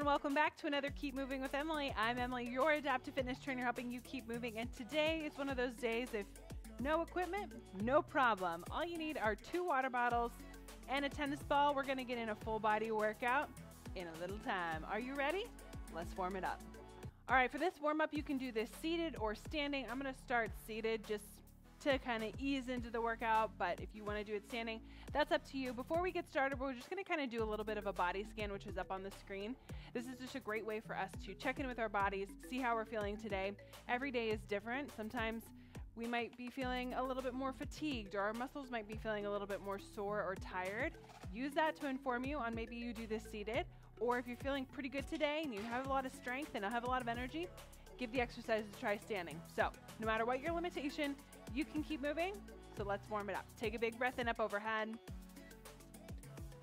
everyone, welcome back to another Keep Moving with Emily. I'm Emily, your adaptive fitness trainer, helping you keep moving. And today is one of those days, if no equipment, no problem. All you need are 2 water bottles and a tennis ball. We're gonna get in a full body workout in a little time. Are you ready? Let's warm it up. All right, for this warm up, you can do this seated or standing. I'm gonna start seated just to kind of ease into the workout, but if you want to do it standing, that's up to you. Before we get started, we're just going to kind of do a little bit of a body scan, which is up on the screen. This is just a great way for us to check in with our bodies, see how we're feeling today. Every day is different. Sometimes we might be feeling a little bit more fatigued, or our muscles might be feeling a little bit more sore or tired. Use that to inform you on maybe you do this seated, or if you're feeling pretty good today and you have a lot of strength and have a lot of energy, give the exercise a try standing. So no matter what your limitation, you can keep moving. So let's warm it up. Take a big breath in up overhead.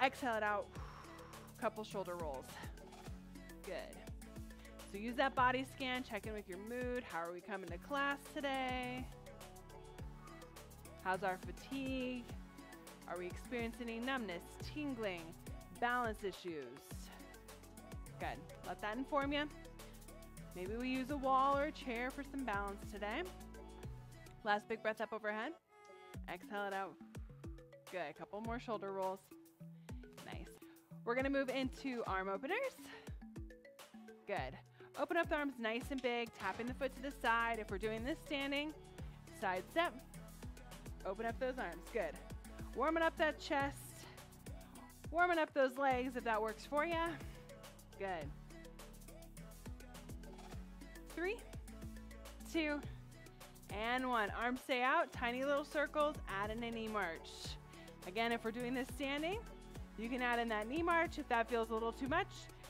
Exhale it out. Couple shoulder rolls. Good. So use that body scan, check in with your mood. How are we coming to class today? How's our fatigue? Are we experiencing any numbness, tingling, balance issues? Good. Let that inform you. Maybe we use a wall or a chair for some balance today. Last big breath up overhead. Exhale it out. Good. A couple more shoulder rolls. Nice. We're going to move into arm openers. Good. Open up the arms nice and big, tapping the foot to the side. If we're doing this standing, side step. Open up those arms. Good. Warming up that chest. Warming up those legs if that works for you. Good. 3, 2, and 1. Arms stay out, tiny little circles, add in a knee march. Again, if we're doing this standing, you can add in that knee march. If that feels a little too much,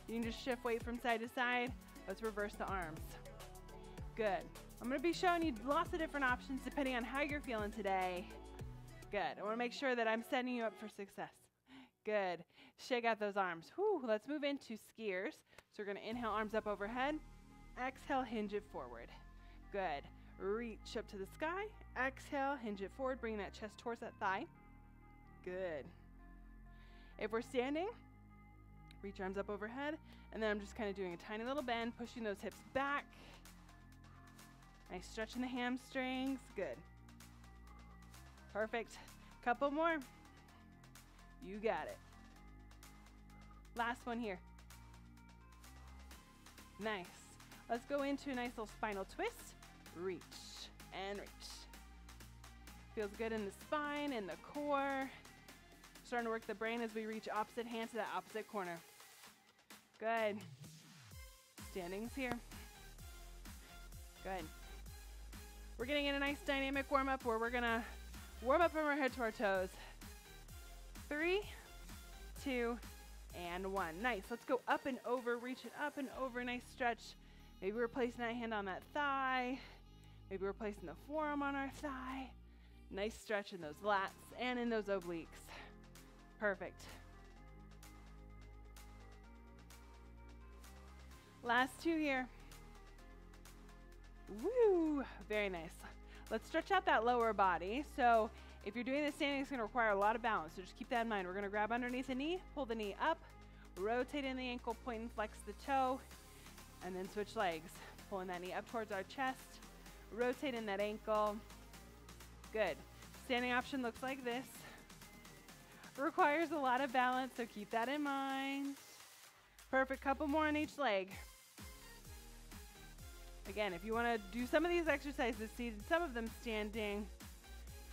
you can just shift weight from side to side. Let's reverse the arms. Good. I'm going to be showing you lots of different options depending on how you're feeling today. Good. I want to make sure that I'm setting you up for success. Good. Shake out those arms. Whew. Let's move into skiers. So we're going to inhale, arms up overhead. Exhale, hinge it forward. Good. Reach up to the sky. Exhale, hinge it forward, bring that chest towards that thigh. Good. If we're standing, reach arms up overhead, and then I'm just kind of doing a tiny little bend, pushing those hips back. Nice stretch in the hamstrings. Good. Perfect. Couple more. You got it. Last one here. Nice. Let's go into a nice little spinal twist. Reach and reach. Feels good in the spine and the core. Starting to work the brain as we reach opposite hand to that opposite corner. Good. Standings here. Good. We're getting in a nice dynamic warm-up where we're gonna warm up from our head to our toes. 3, 2, and 1. Nice. Let's go up and over, reach it up and over, nice stretch. Maybe we're placing that hand on that thigh. Maybe we're placing the forearm on our thigh. Nice stretch in those lats and in those obliques. Perfect. Last 2 here. Woo, very nice. Let's stretch out that lower body. So if you're doing this standing, it's gonna require a lot of balance. So just keep that in mind. We're gonna grab underneath the knee, pull the knee up, rotate in the ankle, point and flex the toe, and then switch legs. Pulling that knee up towards our chest, rotate in that ankle. Good. Standing option looks like this. Requires a lot of balance, so keep that in mind. Perfect. Couple more on each leg. Again, if you want to do some of these exercises seated, some of them standing,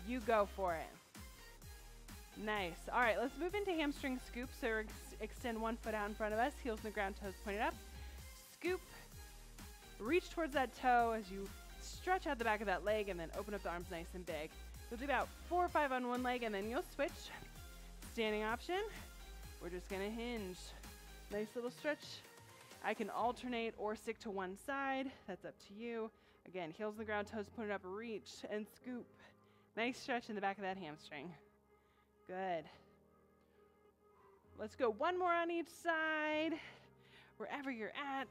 you go for it. Nice. All right, let's move into hamstring scoop. So extend one foot out in front of us, heels on the ground, toes pointed up. Scoop. Reach towards that toe as you stretch out the back of that leg, and then open up the arms nice and big. You'll do about 4 or 5 on one leg, and then you'll switch. Standing option. We're just going to hinge. Nice little stretch. I can alternate or stick to one side. That's up to you. Again, heels on the ground, toes pointed up, reach and scoop. Nice stretch in the back of that hamstring. Good. Let's go one more on each side, wherever you're at.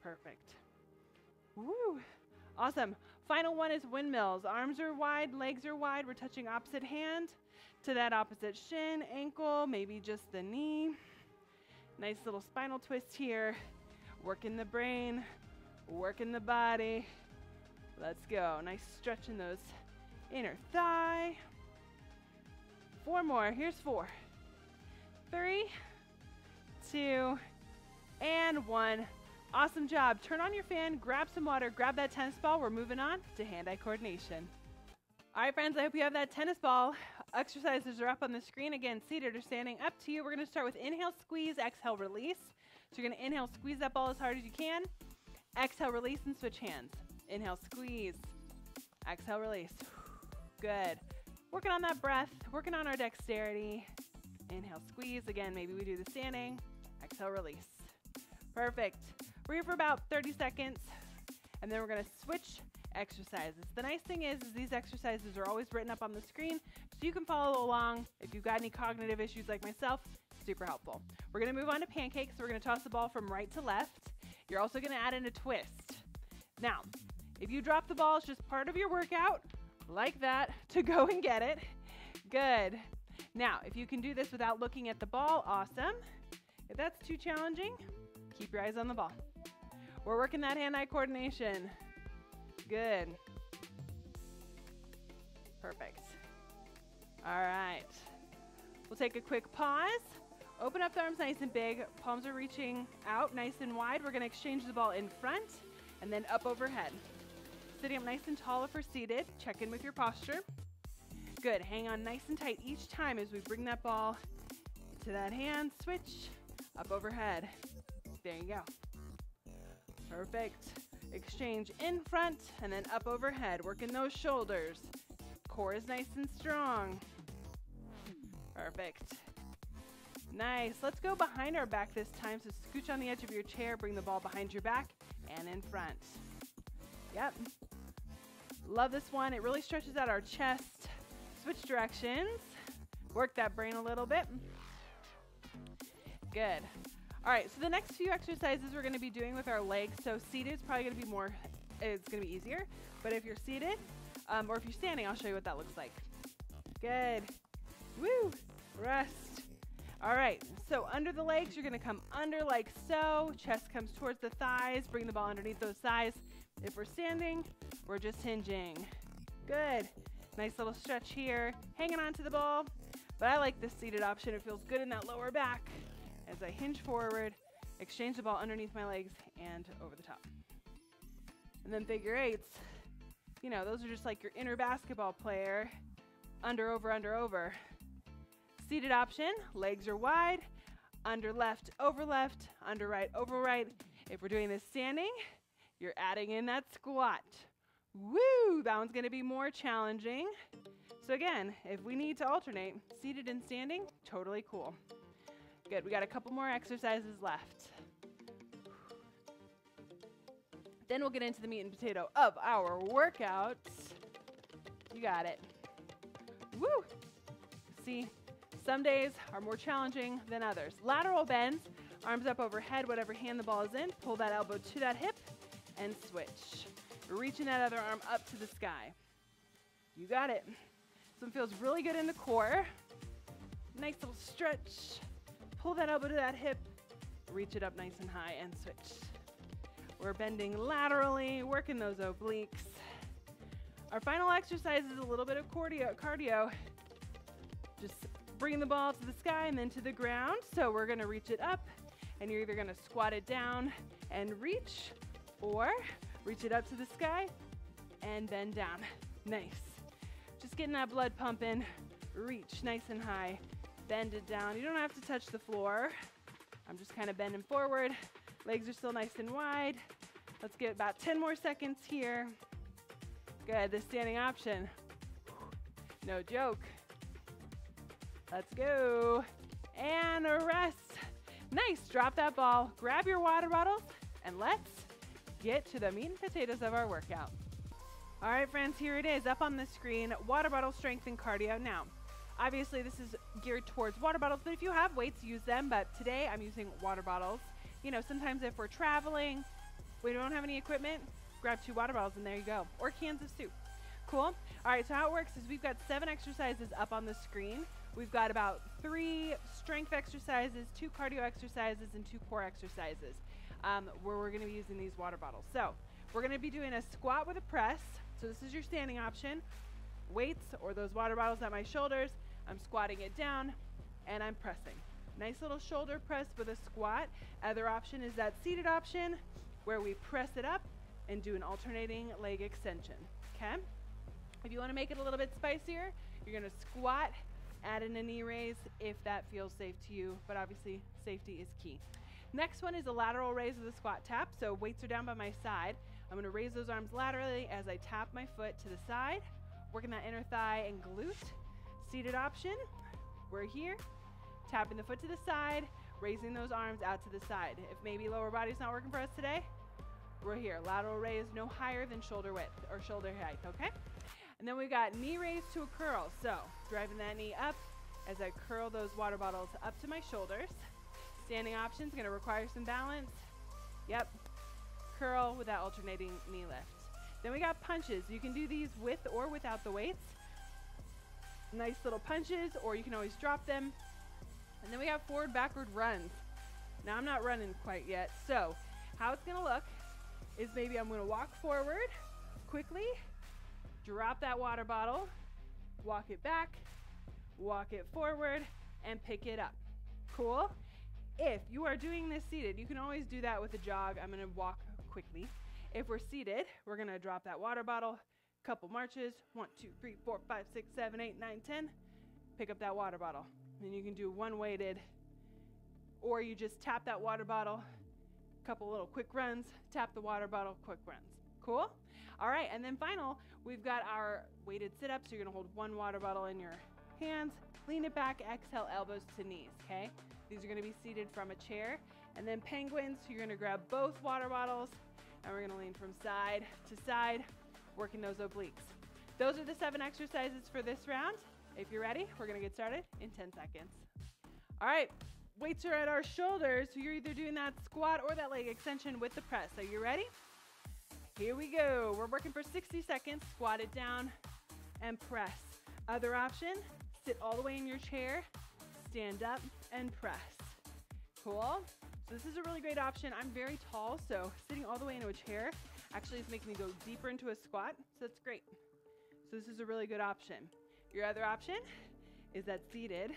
Perfect. Woo. Awesome. Final one is windmills. Arms are wide, legs are wide. We're touching opposite hand to that opposite shin, ankle, maybe just the knee. Nice little spinal twist here. Working the brain, working the body. Let's go. Nice stretch in those inner thigh. 4 more. Here's 4, 3, 2, and 1. Awesome job. Turn on your fan, grab some water, grab that tennis ball. We're moving on to hand-eye coordination. All right, friends, I hope you have that tennis ball. Exercises are up on the screen. Again, seated or standing, up to you. We're going to start with inhale, squeeze, exhale, release. So you're going to inhale, squeeze that ball as hard as you can. Exhale, release, and switch hands. Inhale, squeeze. Exhale, release. Good. Working on that breath, working on our dexterity. Inhale, squeeze. Again, maybe we do the standing. Exhale, release. Perfect. We're here for about 30 seconds, and then we're going to switch exercises. The nice thing is these exercises are always written up on the screen, so you can follow along. If you've got any cognitive issues like myself, super helpful. We're going to move on to pancakes. So we're going to toss the ball from right to left. You're also going to add in a twist. Now, if you drop the ball, it's just part of your workout, like that, to go and get it. Good. Now, if you can do this without looking at the ball, awesome. If that's too challenging, keep your eyes on the ball. We're working that hand-eye coordination. Good. Perfect. All right. We'll take a quick pause. Open up the arms nice and big. Palms are reaching out nice and wide. We're going to exchange the ball in front and then up overhead. Sitting up nice and tall if we're seated. Check in with your posture. Good. Hang on nice and tight each time as we bring that ball to that hand. Switch. Up overhead. There you go. Perfect. Exchange in front and then up overhead. Working those shoulders. Core is nice and strong. Perfect. Nice. Let's go behind our back this time. So scooch on the edge of your chair. Bring the ball behind your back and in front. Yep. Love this one. It really stretches out our chest. Switch directions. Work that brain a little bit. Good. All right, so the next few exercises we're going to be doing with our legs. So seated is probably going to be it's going to be easier. But if you're seated, or if you're standing, I'll show you what that looks like. Good. Woo. Rest. All right, so under the legs, you're going to come under like so. Chest comes towards the thighs. Bring the ball underneath those thighs. If we're standing, we're just hinging. Good. Nice little stretch here. Hanging on to the ball. But I like this seated option. It feels good in that lower back. As I hinge forward, exchange the ball underneath my legs and over the top. And then figure eights. You know, those are just like your inner basketball player. Under, over, under, over. Seated option, legs are wide. Under left, over left. Under right, over right. If we're doing this standing, you're adding in that squat. Woo! That one's going to be more challenging. So again, if we need to alternate, seated and standing, totally cool. Good, we got a couple more exercises left. Then we'll get into the meat and potato of our workouts. You got it. Woo! See, some days are more challenging than others. Lateral bends, arms up overhead, whatever hand the ball is in. Pull that elbow to that hip and switch. Reaching that other arm up to the sky. You got it. This one feels really good in the core. Nice little stretch. Pull that elbow to that hip, reach it up nice and high, and switch. We're bending laterally, working those obliques. Our final exercise is a little bit of cardio. Just bring the ball to the sky and then to the ground. So we're going to reach it up, and you're either going to squat it down and reach, or reach it up to the sky and bend down. Nice. Just getting that blood pumping. Reach nice and high. Bend it down. You don't have to touch the floor. I'm just kind of bending forward. Legs are still nice and wide. Let's get about 10 more seconds here. Good, the standing option. No joke. Let's go. And a rest. Nice, drop that ball. Grab your water bottles, and let's get to the meat and potatoes of our workout. All right, friends, here it is up on the screen. Water bottle strength and cardio. Now, obviously, this is geared towards water bottles, but if you have weights, use them. But today, I'm using water bottles. You know, sometimes if we're traveling, we don't have any equipment, grab 2 water bottles, and there you go. Or cans of soup. Cool? All right, so how it works is we've got 7 exercises up on the screen. We've got about 3 strength exercises, 2 cardio exercises, and 2 core exercises where we're going to be using these water bottles. So we're going to be doing a squat with a press. So this is your standing option. Weights or those water bottles at my shoulders. I'm squatting it down and I'm pressing. Nice little shoulder press with a squat. Other option is that seated option where we press it up and do an alternating leg extension. Okay? If you want to make it a little bit spicier, you're going to squat, add in a knee raise if that feels safe to you, but obviously safety is key. Next one is a lateral raise with a squat tap. So weights are down by my side. I'm going to raise those arms laterally as I tap my foot to the side, working that inner thigh and glute. Seated option, we're here, tapping the foot to the side, raising those arms out to the side. If maybe lower body's not working for us today, we're here. Lateral raise no higher than shoulder width or shoulder height, okay? And then we've got knee raise to a curl. So driving that knee up as I curl those water bottles up to my shoulders. Standing option is going to require some balance. Yep. Curl with that alternating knee lift. Then we got punches. You can do these with or without the weights. Nice little punches, or you can always drop them. And then we have forward backward runs. Now I'm not running quite yet. So how it's going to look is maybe I'm going to walk forward quickly, drop that water bottle, walk it back, walk it forward, and pick it up. Cool? If you are doing this seated, you can always do that with a jog. I'm going to walk quickly. If we're seated, we're going to drop that water bottle, couple marches, 1, 2, 3, 4, 5, 6, 7, 8, 9, 10, pick up that water bottle. And you can do one weighted, or you just tap that water bottle, couple little quick runs, tap the water bottle, quick runs. Cool? All right, and then final, we've got our weighted sit-ups. So you're going to hold one water bottle in your hands, lean it back, exhale, elbows to knees, okay? These are going to be seated from a chair. And then penguins, you're going to grab both water bottles, and we're going to lean from side to side, working those obliques. Those are the 7 exercises for this round. If you're ready, we're going to get started in 10 seconds. All right, weights are at our shoulders, so you're either doing that squat or that leg extension with the press. Are you ready? Here we go. We're working for 60 seconds. Squat it down and press. Other option, sit all the way in your chair, stand up and press. Cool? So this is a really great option. I'm very tall, so sitting all the way into a chair actually is making me go deeper into a squat, so that's great. So this is a really good option. Your other option is that seated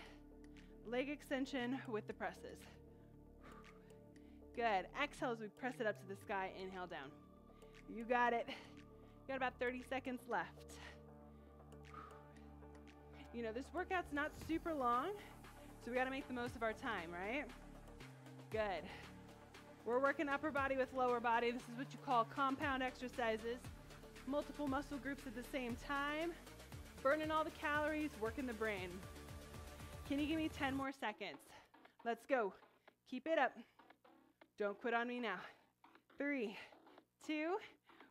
leg extension with the presses. Good. Exhale as we press it up to the sky. Inhale down. You got it. You got about 30 seconds left. You know, this workout's not super long, so we got to make the most of our time, right? Good. We're working upper body with lower body. This is what you call compound exercises. Multiple muscle groups at the same time. Burning all the calories, working the brain. Can you give me 10 more seconds? Let's go. Keep it up. Don't quit on me now. 3, 2,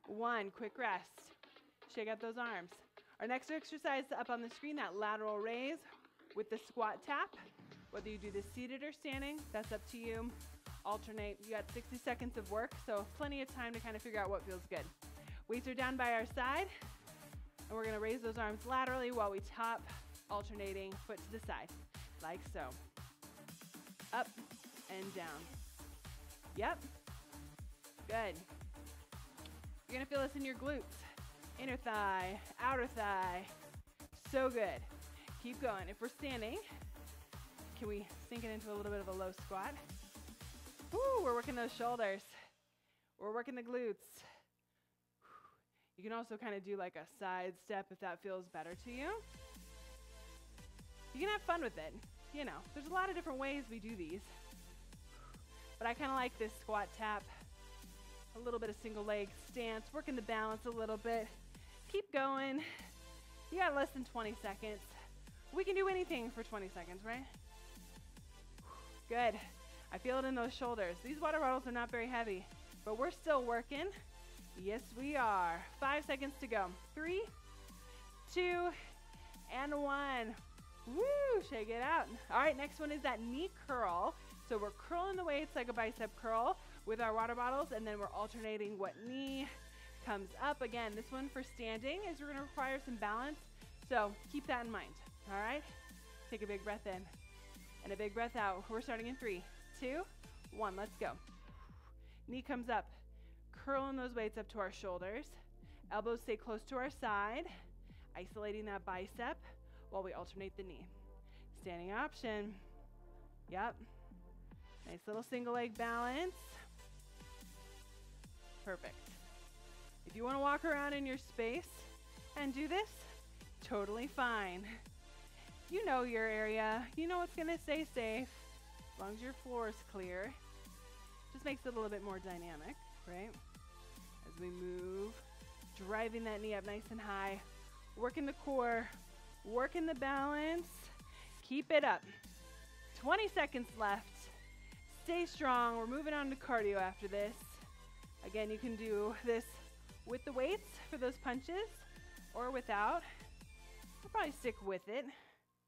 1. Quick rest. Shake out those arms. Our next exercise up on the screen, that lateral raise with the squat tap. Whether you do this seated or standing, that's up to you. Alternate. You got 60 seconds of work, so plenty of time to kind of figure out what feels good. Weights are down by our side, and we're going to raise those arms laterally while we tap, alternating foot to the side, like so. Up and down. Yep. Good. You're going to feel this in your glutes. Inner thigh, outer thigh. So good. Keep going. If we're standing, can we sink it into a little bit of a low squat? Woo, we're working those shoulders. We're working the glutes. You can also kind of do like a side step if that feels better to you. You can have fun with it. You know, there's a lot of different ways we do these. But I kind of like this squat tap. A little bit of single leg stance, working the balance a little bit. Keep going. You got less than 20 seconds. We can do anything for 20 seconds, right? Good. I feel it in those shoulders. These water bottles are not very heavy, but we're still working. Yes, we are. 5 seconds to go. 3, 2, and 1. Woo, shake it out. All right, next one is that knee curl. So we're curling the weights like a bicep curl with our water bottles, and then we're alternating what knee comes up. Again, this one for standing is we're gonna require some balance, so keep that in mind, all right? Take a big breath in and a big breath out. We're starting in 3, 2, 1. Let's go. Knee comes up. Curling those weights up to our shoulders. Elbows stay close to our side. Isolating that bicep while we alternate the knee. Standing option. Yep. Nice little single leg balance. Perfect. If you want to walk around in your space and do this, totally fine. You know your area. You know what's going to stay safe. As long as your floor is clear. Just makes it a little bit more dynamic, right? As we move, driving that knee up nice and high. Working the core. Working the balance. Keep it up. 20 seconds left. Stay strong. We're moving on to cardio after this. Again, you can do this with the weights for those punches or without. I'll probably stick with it.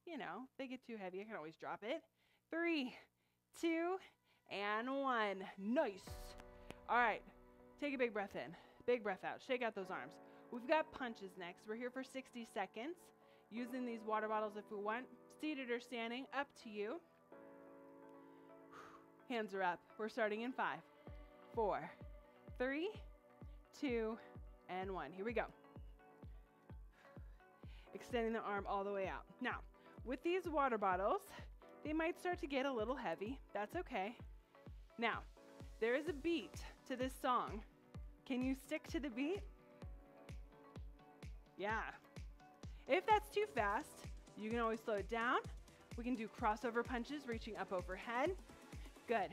You know, if they get too heavy, I can always drop it. 3, 2, and 1. Nice. All right, take a big breath in, big breath out. Shake out those arms. We've got punches next. We're here for 60 seconds. Using these water bottles if we want. Seated or standing, up to you. Hands are up. We're starting in 5, 4, 3, 2, and 1. Here we go. Extending the arm all the way out. Now, with these water bottles, they might start to get a little heavy. That's okay. Now, there is a beat to this song. Can you stick to the beat? Yeah. If that's too fast, you can always slow it down. We can do crossover punches, reaching up overhead. Good.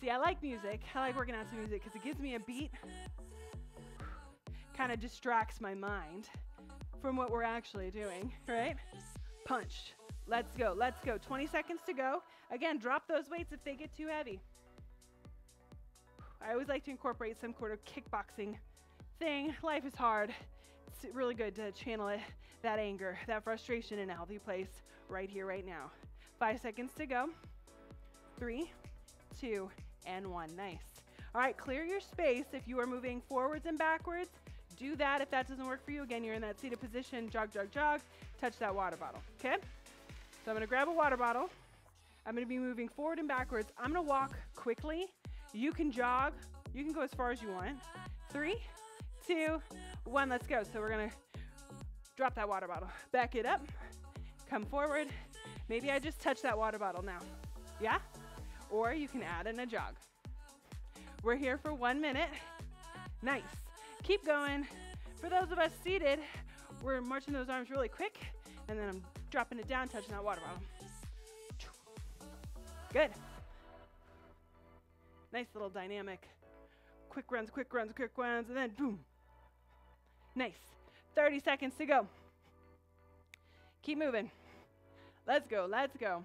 See, I like music. I like working out to music because it gives me a beat. Kind of distracts my mind from what we're actually doing, right? Punch. Let's go. Let's go. 20 seconds to go. Again, drop those weights if they get too heavy. I always like to incorporate some sort of kickboxing thing. Life is hard. It's really good to channel it, that anger, that frustration in a healthy place right here, right now. 5 seconds to go. 3, 2, and 1. Nice. All right, clear your space. If you are moving forwards and backwards, do that. If that doesn't work for you, again, you're in that seated position. Jog, jog, jog. Touch that water bottle, okay? So I'm going to grab a water bottle. I'm going to be moving forward and backwards. I'm going to walk quickly. You can jog. You can go as far as you want. 3, 2, 1. Let's go. So we're going to drop that water bottle. Back it up. Come forward. Maybe I just touch that water bottle now. Yeah? Or you can add in a jog. We're here for 1 minute. Nice. Keep going. For those of us seated, we're marching those arms really quick, and then I'm dropping it down, touching that water bottle. Good. Nice little dynamic. Quick runs, quick runs, quick runs, and then boom. Nice. 30 seconds to go. Keep moving. Let's go, let's go.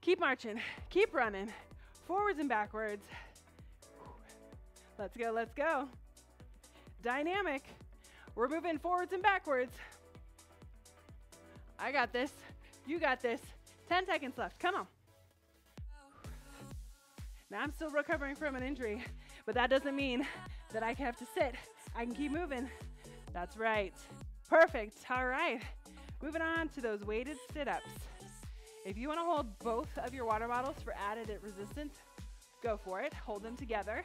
Keep marching, keep running. Forwards and backwards. Let's go, let's go. Dynamic. We're moving forwards and backwards. I got this. You got this. 10 seconds left. Come on. Now I'm still recovering from an injury, but that doesn't mean that I have to sit. I can keep moving. That's right. Perfect. All right. Moving on to those weighted sit-ups. If you want to hold both of your water bottles for added resistance, go for it. Hold them together.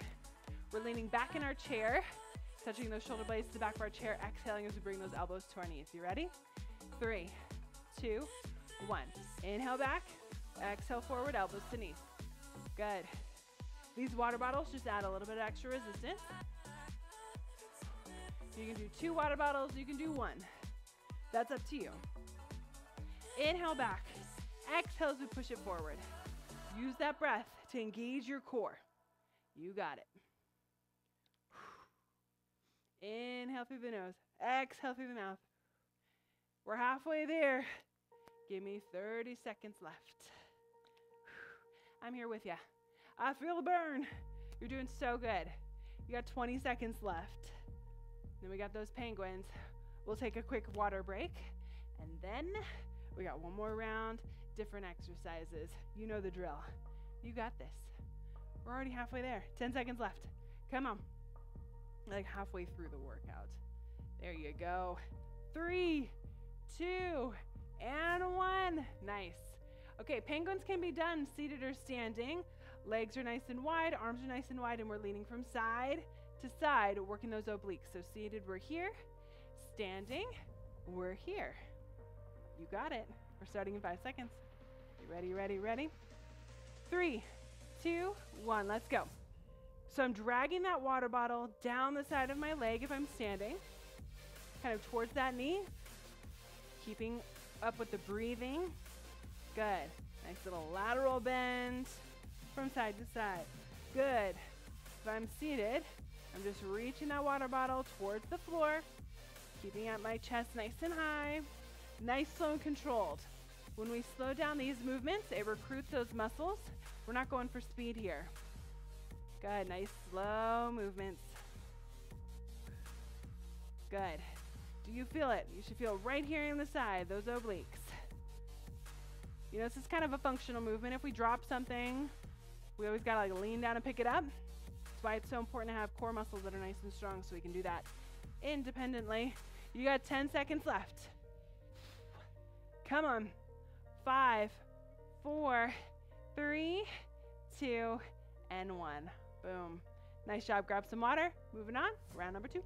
We're leaning back in our chair, touching those shoulder blades to the back of our chair, exhaling as we bring those elbows to our knees. You ready? 3, 2, 1. Inhale back. Exhale forward, elbows to knees. Good. These water bottles just add a little bit of extra resistance. You can do 2 water bottles, you can do 1. That's up to you. Inhale back. Exhale as we push it forward. Use that breath to engage your core. You got it. Inhale through the nose. Exhale through the mouth. We're halfway there. Give me 30 seconds left. I'm here with you. I feel the burn. You're doing so good. You got 20 seconds left. Then we got those penguins. We'll take a quick water break. And then we got one more round, different exercises. You know the drill. You got this. We're already halfway there. 10 seconds left. Come on. Like halfway through the workout. There you go. 3, 2, and 1. Nice. Okay, penguins can be done seated or standing. Legs are nice and wide, arms are nice and wide, and we're leaning from side to side, working those obliques. So seated, we're here. Standing, we're here. You got it. We're starting in 5 seconds. You ready, ready, ready? 3, 2, 1, let's go. So I'm dragging that water bottle down the side of my leg if I'm standing, kind of towards that knee, keeping up with the breathing. Good. Nice little lateral bend from side to side. Good. If I'm seated, I'm just reaching that water bottle towards the floor, keeping up my chest nice and high. Nice, slow, and controlled. When we slow down these movements, it recruits those muscles. We're not going for speed here. Good, nice, slow movements. Good. Do you feel it? You should feel right here on the side, those obliques. You know, this is kind of a functional movement. If we drop something, we always gotta like lean down and pick it up. That's why it's so important to have core muscles that are nice and strong so we can do that independently. You got 10 seconds left. Come on. 5, 4, 3, 2, and 1. Boom. Nice job. Grab some water. Moving on. Round number 2.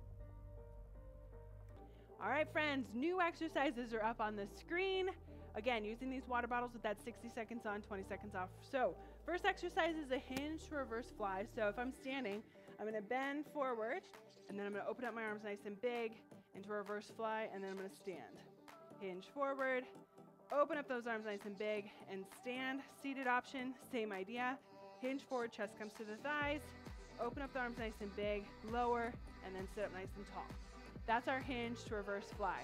All right, friends. New exercises are up on the screen. Again, using these water bottles with that 60 seconds on, 20 seconds off. So first exercise is a hinge to reverse fly. So if I'm standing, I'm going to bend forward, and then I'm going to open up my arms nice and big into a reverse fly, and then I'm going to stand. Hinge forward, open up those arms nice and big, and stand. Seated option, same idea. Hinge forward, chest comes to the thighs. Open up the arms nice and big, lower, and then sit up nice and tall. That's our hinge to reverse fly.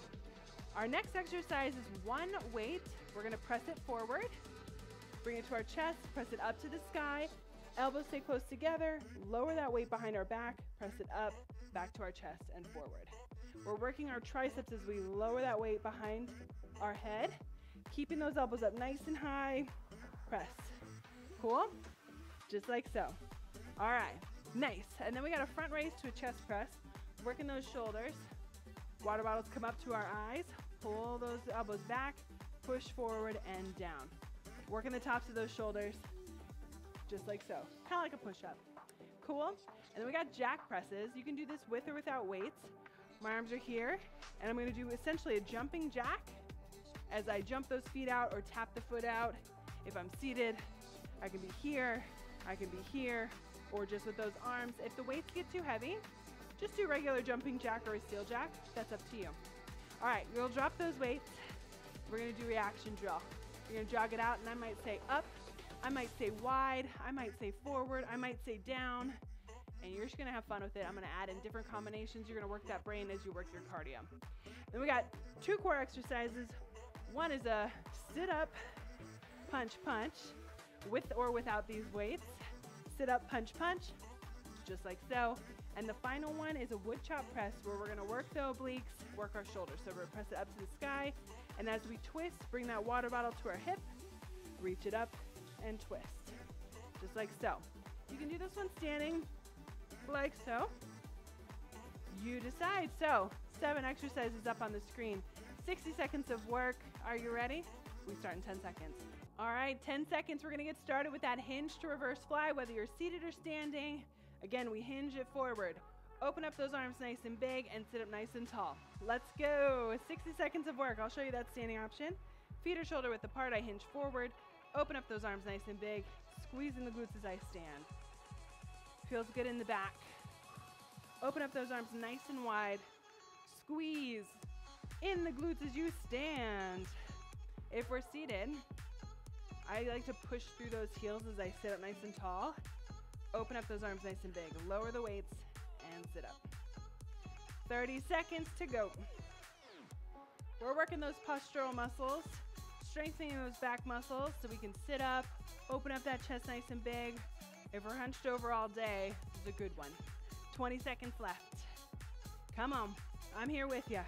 Our next exercise is one weight. We're going to press it forward, bring it to our chest, press it up to the sky. Elbows stay close together, lower that weight behind our back, press it up, back to our chest and forward. We're working our triceps as we lower that weight behind our head, keeping those elbows up nice and high. Press. Cool? Just like so. All right, nice. And then we got a front raise to a chest press, working those shoulders. Water bottles come up to our eyes, pull those elbows back, push forward and down. Working the tops of those shoulders, just like so. Kind of like a push-up. Cool? And then we got jack presses. You can do this with or without weights. My arms are here, and I'm gonna do essentially a jumping jack as I jump those feet out or tap the foot out. If I'm seated, I can be here, I can be here, or just with those arms. If the weights get too heavy, just do regular jumping jack or a steel jack. That's up to you. All right, we'll drop those weights. We're gonna do reaction drill. You're gonna jog it out, and I might say up, I might say wide, I might say forward, I might say down, and you're just gonna have fun with it. I'm gonna add in different combinations. You're gonna work that brain as you work your cardio. Then we got 2 core exercises. One is a sit up, punch, punch, with or without these weights. Sit up, punch, punch, just like so. And the final one is a wood chop press where we're gonna work the obliques, work our shoulders. So we're gonna press it up to the sky, and as we twist, bring that water bottle to our hip, reach it up, and twist, just like so. You can do this one standing, like so. You decide. So 7 exercises up on the screen, 60 seconds of work. Are you ready? We start in 10 seconds. All right, 10 seconds. We're gonna get started with that hinge to reverse fly, whether you're seated or standing. Again, we hinge it forward. Open up those arms nice and big and sit up nice and tall. Let's go. 60 seconds of work. I'll show you that standing option. Feet are shoulder width apart. I hinge forward. Open up those arms nice and big. Squeezing the glutes as I stand. Feels good in the back. Open up those arms nice and wide. Squeeze in the glutes as you stand. If we're seated, I like to push through those heels as I sit up nice and tall. Open up those arms nice and big. Lower the weights and sit up. 30 seconds to go. We're working those postural muscles, strengthening those back muscles so we can sit up, open up that chest nice and big. If we're hunched over all day, this is a good one. 20 seconds left. Come on, I'm here with you.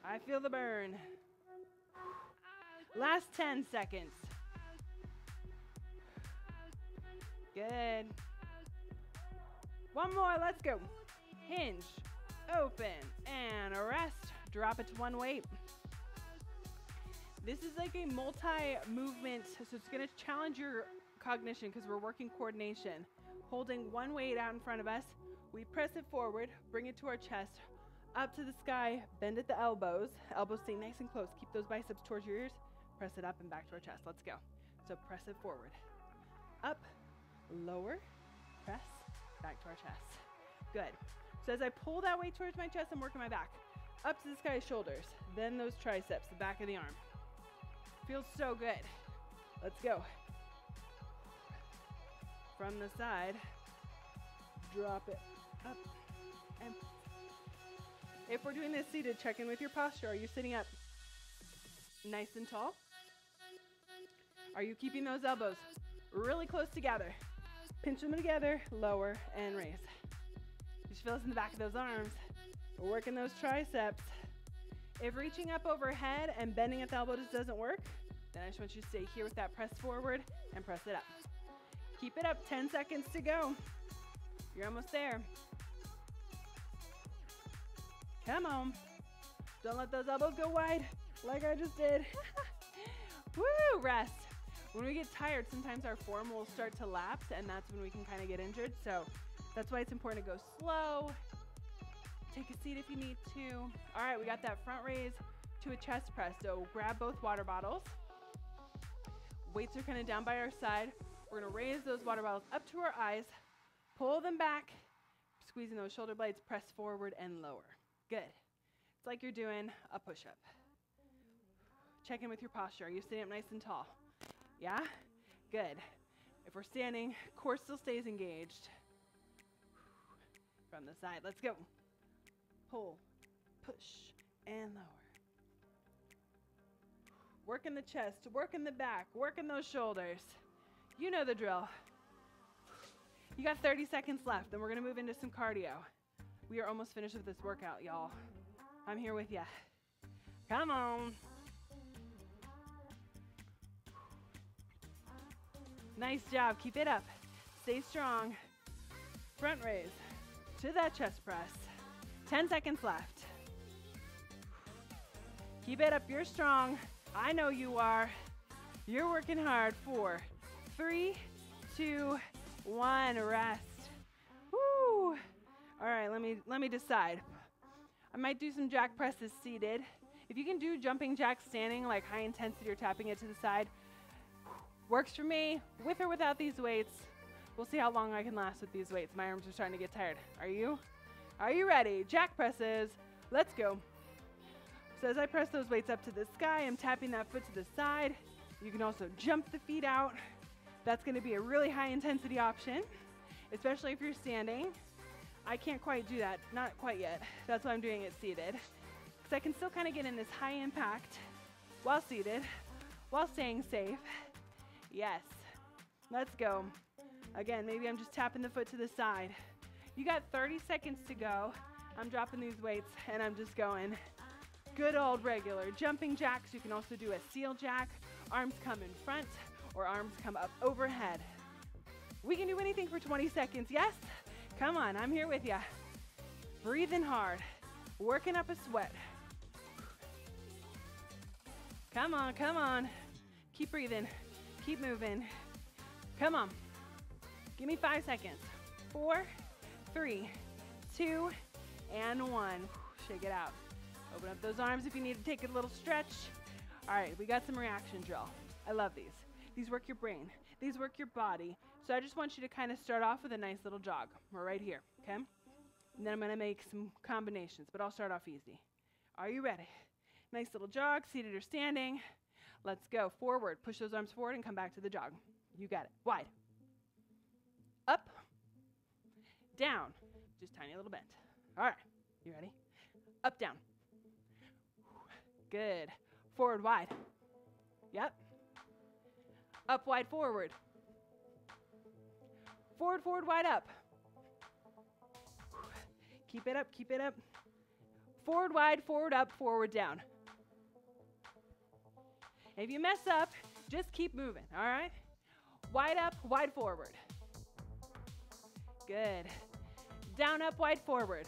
I feel the burn. Last 10 seconds. Good. One more, let's go. Hinge, open, and rest. Drop it to one weight. This is like a multi-movement, so it's gonna challenge your cognition because we're working coordination. Holding one weight out in front of us, we press it forward, bring it to our chest, up to the sky, bend at the elbows. Elbows stay nice and close. Keep those biceps towards your ears. Press it up and back to our chest. Let's go. So press it forward. Up, lower, press, back to our chest. Good. So as I pull that weight towards my chest, I'm working my back. Up to the sky, shoulders, then those triceps, the back of the arm. Feels so good. Let's go. From the side, drop it up and if we're doing this seated, check in with your posture. Are you sitting up nice and tall? Are you keeping those elbows really close together? Pinch them together, lower, and raise. Just feel this in the back of those arms. We're working those triceps. If reaching up overhead and bending at the elbow just doesn't work, then I just want you to stay here with that press forward and press it up. Keep it up, 10 seconds to go. You're almost there. Come on. Don't let those elbows go wide like I just did. Woo, rest. When we get tired, sometimes our form will start to lapse, and that's when we can kind of get injured. So that's why it's important to go slow. Take a seat if you need to. All right, we got that front raise to a chest press. So grab both water bottles. Weights are kind of down by our side. We're gonna raise those water bottles up to our eyes, pull them back, squeezing those shoulder blades, press forward and lower. Good. It's like you're doing a push-up. Check in with your posture. Are you sitting up nice and tall? Yeah? Good. If we're standing, core still stays engaged. From the side, let's go. Pull, push, and lower. Working the chest, working the back, working those shoulders. You know the drill. You got 30 seconds left, then we're gonna move into some cardio. We are almost finished with this workout, y'all. I'm here with ya. Come on. Nice job, keep it up. Stay strong. Front raise to that chest press. 10 seconds left. Keep it up, you're strong. I know you are. You're working hard. 4, 3, 2, 1, rest. Woo. All right, let me decide. I might do some jack presses seated. If you can do jumping jacks standing, like high intensity or tapping it to the side, works for me, with or without these weights. We'll see how long I can last with these weights. My arms are starting to get tired. Are you? Are you ready? Jack presses. Let's go. So as I press those weights up to the sky, I'm tapping that foot to the side. You can also jump the feet out. That's gonna be a really high intensity option, especially if you're standing. I can't quite do that, not quite yet. That's why I'm doing it seated. Because I can still kind of get in this high impact while seated, while staying safe. Yes, let's go. Again, maybe I'm just tapping the foot to the side. You got 30 seconds to go. I'm dropping these weights and I'm just going. Good old regular jumping jacks. You can also do a seal jack. Arms come in front or arms come up overhead. We can do anything for 20 seconds, yes? Come on, I'm here with ya. Breathing hard, working up a sweat. Come on, come on. Keep breathing, keep moving. Come on, give me 5 seconds. 4, 3, 2, and 1. Shake it out. Open up those arms if you need to take a little stretch. All right, we got some reaction drill. I love these. These work your brain. These work your body. So I just want you to kind of start off with a nice little jog. We're right here, okay? And then I'm gonna make some combinations, but I'll start off easy. Are you ready? Nice little jog, seated or standing. Let's go. Forward, push those arms forward and come back to the jog. You got it. Wide. Up, down, just tiny little bend. All right, you ready? Up, down. Good. Forward, wide. Yep. Up, wide, forward. Forward, forward, wide, up. Keep it up, keep it up. Forward, wide, forward, up, forward, down. If you mess up, just keep moving, all right? Wide up, wide forward. Good. Down, up, wide forward.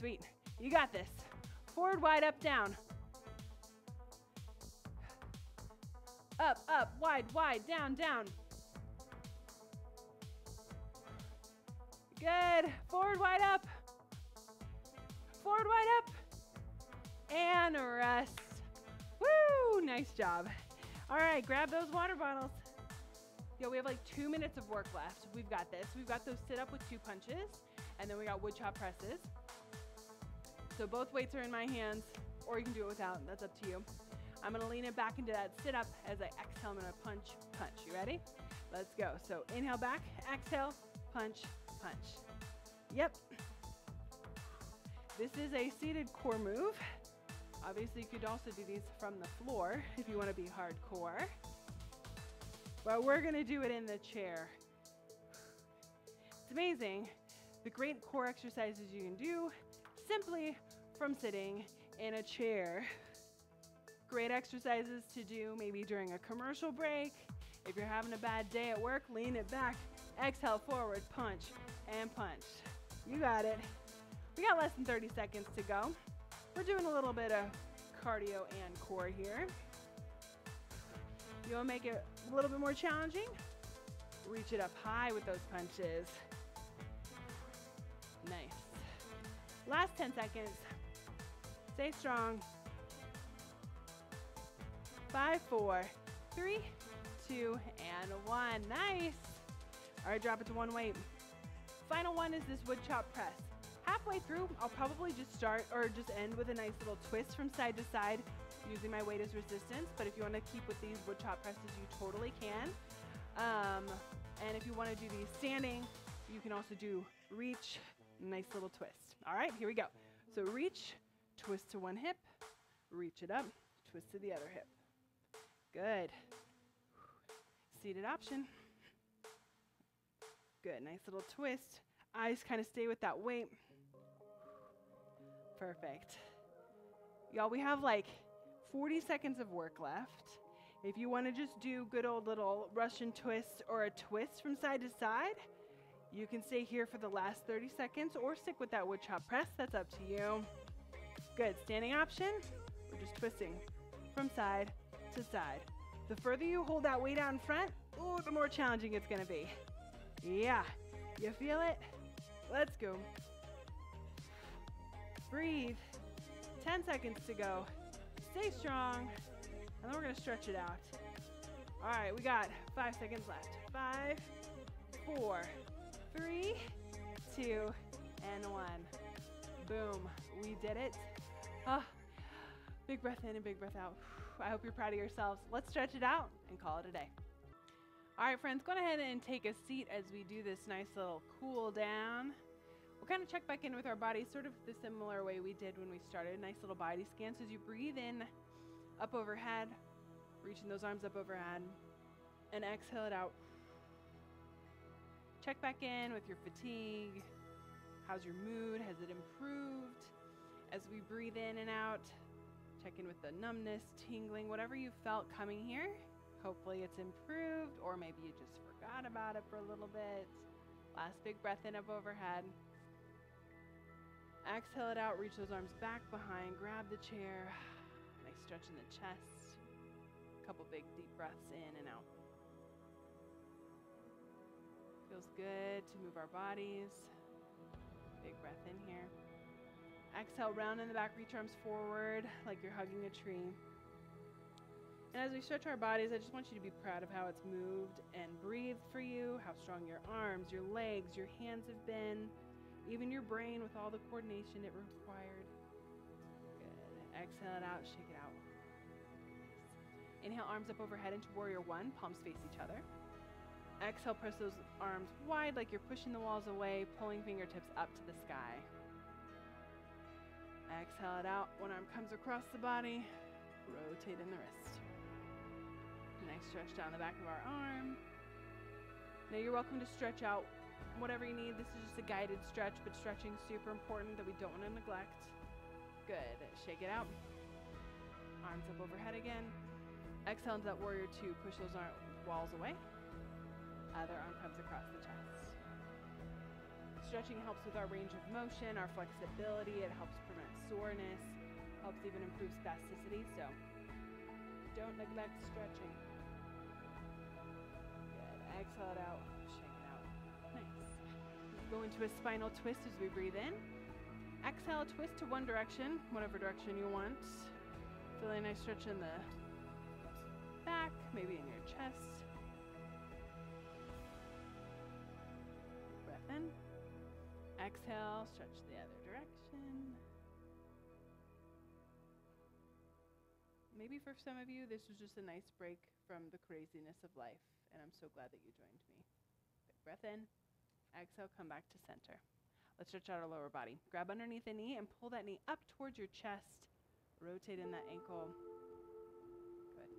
Sweet. You got this. Forward, wide, up, down. Up, up, wide, wide, down, down. Good. Forward, wide, up. Forward, wide, up. And rest. Woo! Nice job. All right, grab those water bottles. Yo, we have like 2 minutes of work left. We've got this. We've got those sit up with 2 punches, and then we got wood chop presses. So both weights are in my hands, or you can do it without. That's up to you. I'm gonna lean it back into that sit up as I exhale. I'm gonna punch, punch. You ready? Let's go. So inhale back, exhale, punch, punch. Yep. This is a seated core move. Obviously, you could also do these from the floor if you want to be hardcore. But we're going to do it in the chair. It's amazing the great core exercises you can do simply from sitting in a chair. Great exercises to do maybe during a commercial break. If you're having a bad day at work, lean it back, exhale forward, punch, and punch. You got it. We got less than 30 seconds to go. We're doing a little bit of cardio and core here. You want to make it a little bit more challenging? Reach it up high with those punches. Nice. Last 10 seconds. Stay strong. 5, 4, 3, 2, and 1. Nice. All right, drop it to one weight. Final one is this wood chop press. Halfway through, I'll probably just start or just end with a nice little twist from side to side using my weight as resistance. But if you want to keep with these wood chop presses, you totally can. And if you want to do these standing, you can also do reach, nice little twist. All right, here we go. So reach, twist to one hip, reach it up, twist to the other hip. Good. Seated option. Good, nice little twist. Eyes kind of stay with that weight. Perfect. Y'all, we have like 40 seconds of work left. If you want to just do good old little Russian twist or a twist from side to side, you can stay here for the last 30 seconds or stick with that wood chop press. That's up to you. Good. Standing option, we're just twisting from side to side. The further you hold that weight out in front, ooh, the more challenging it's going to be. Yeah. You feel it? Let's go. Breathe. 10 seconds to go. Stay strong. And then we're going to stretch it out. All right, we got 5 seconds left. 5, 4, 3, 2, and 1. Boom. We did it. Oh, big breath in and big breath out. I hope you're proud of yourselves. Let's stretch it out and call it a day. All right, friends, go ahead and take a seat as we do this nice little cool down. We'll kind of check back in with our body sort of the similar way we did when we started. Nice little body scan. So as you breathe in, up overhead, reaching those arms up overhead, and exhale it out. Check back in with your fatigue. How's your mood? Has it improved? As we breathe in and out, check in with the numbness, tingling, whatever you felt coming here. Hopefully it's improved, or maybe you just forgot about it for a little bit. Last big breath in up overhead. Exhale it out, reach those arms back behind, grab the chair. Nice stretch in the chest. A couple big deep breaths in and out. Feels good to move our bodies. Big breath in here. Exhale, round in the back, reach arms forward like you're hugging a tree. And as we stretch our bodies, I just want you to be proud of how it's moved and breathed for you, how strong your arms, your legs, your hands have been, even your brain with all the coordination it required. Good. Exhale it out, shake it out. Inhale, arms up overhead into warrior one, palms face each other. Exhale, press those arms wide like you're pushing the walls away, pulling fingertips up to the sky. Exhale it out. One arm comes across the body, rotate in the wrist. Nice stretch down the back of our arm. Now you're welcome to stretch out whatever you need. This is just a guided stretch, but stretching is super important that we don't want to neglect. Good. Shake it out. Arms up overhead again. Exhale into that warrior two. Push those walls away. Other arm comes across the chest. Stretching helps with our range of motion, our flexibility. It helps prevent soreness, helps even improve spasticity. So don't neglect stretching. Good. Exhale it out. Shake it out. Nice. Go into a spinal twist as we breathe in. Exhale, twist to one direction, whatever direction you want. Feeling a nice stretch in the back, maybe in your chest. Breath in. Exhale, stretch the other direction. Maybe for some of you, this was just a nice break from the craziness of life, and I'm so glad that you joined me. Big breath in. Exhale, come back to center. Let's stretch out our lower body. Grab underneath the knee and pull that knee up towards your chest. Rotate in that ankle. Good.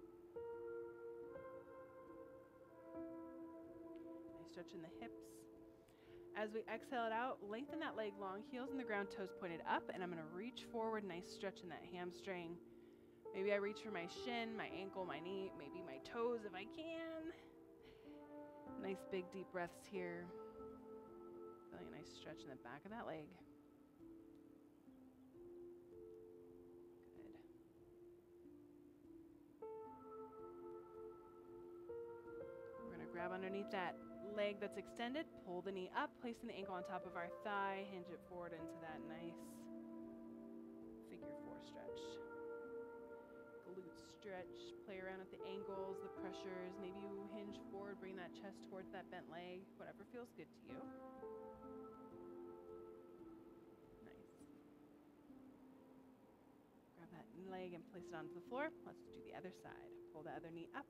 Nice stretch in the hips. As we exhale it out, lengthen that leg long, heels in the ground, toes pointed up, and I'm going to reach forward. Nice stretch in that hamstring. Maybe I reach for my shin, my ankle, my knee, maybe my toes if I can. Nice big deep breaths here. Feeling a nice stretch in the back of that leg. Good. We're going to grab underneath that leg that's extended, pull the knee up, placing the ankle on top of our thigh, hinge it forward into that nice figure 4 stretch. Glute stretch, play around with the angles, the pressures. Maybe you hinge forward, bring that chest towards that bent leg, whatever feels good to you. Nice. Grab that leg and place it onto the floor. Let's do the other side. Pull the other knee up.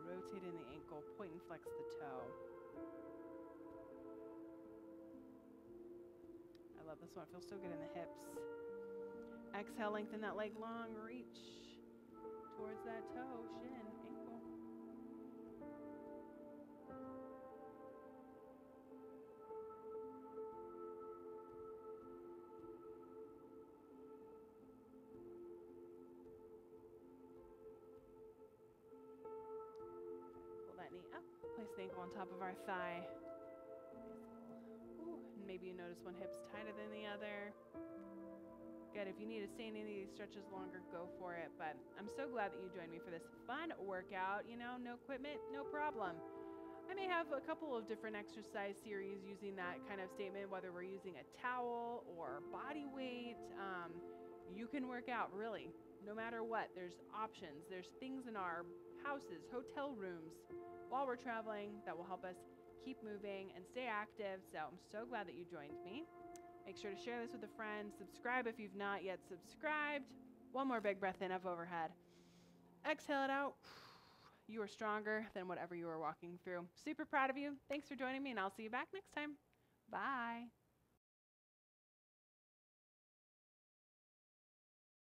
Rotate in the ankle, point and flex the toe. I love this one. It feels so good in the hips. Exhale, lengthen that leg long, reach towards that toe, shin, ankle. That knee up, place the ankle on top of our thigh. Ooh, and maybe you notice one hip's tighter than the other. Good, if you need to stay in any of these stretches longer, go for it. But I'm so glad that you joined me for this fun workout. You know, no equipment, no problem. I may have a couple of different exercise series using that kind of statement, whether we're using a towel or body weight. You can work out, really, no matter what. There's options. There's things in our houses, hotel rooms, while we're traveling that will help us keep moving and stay active. So I'm so glad that you joined me. Make sure to share this with a friend. Subscribe if you've not yet subscribed. One more big breath in, up overhead. Exhale it out. You are stronger than whatever you are walking through. Super proud of you. Thanks for joining me, and I'll see you back next time. Bye.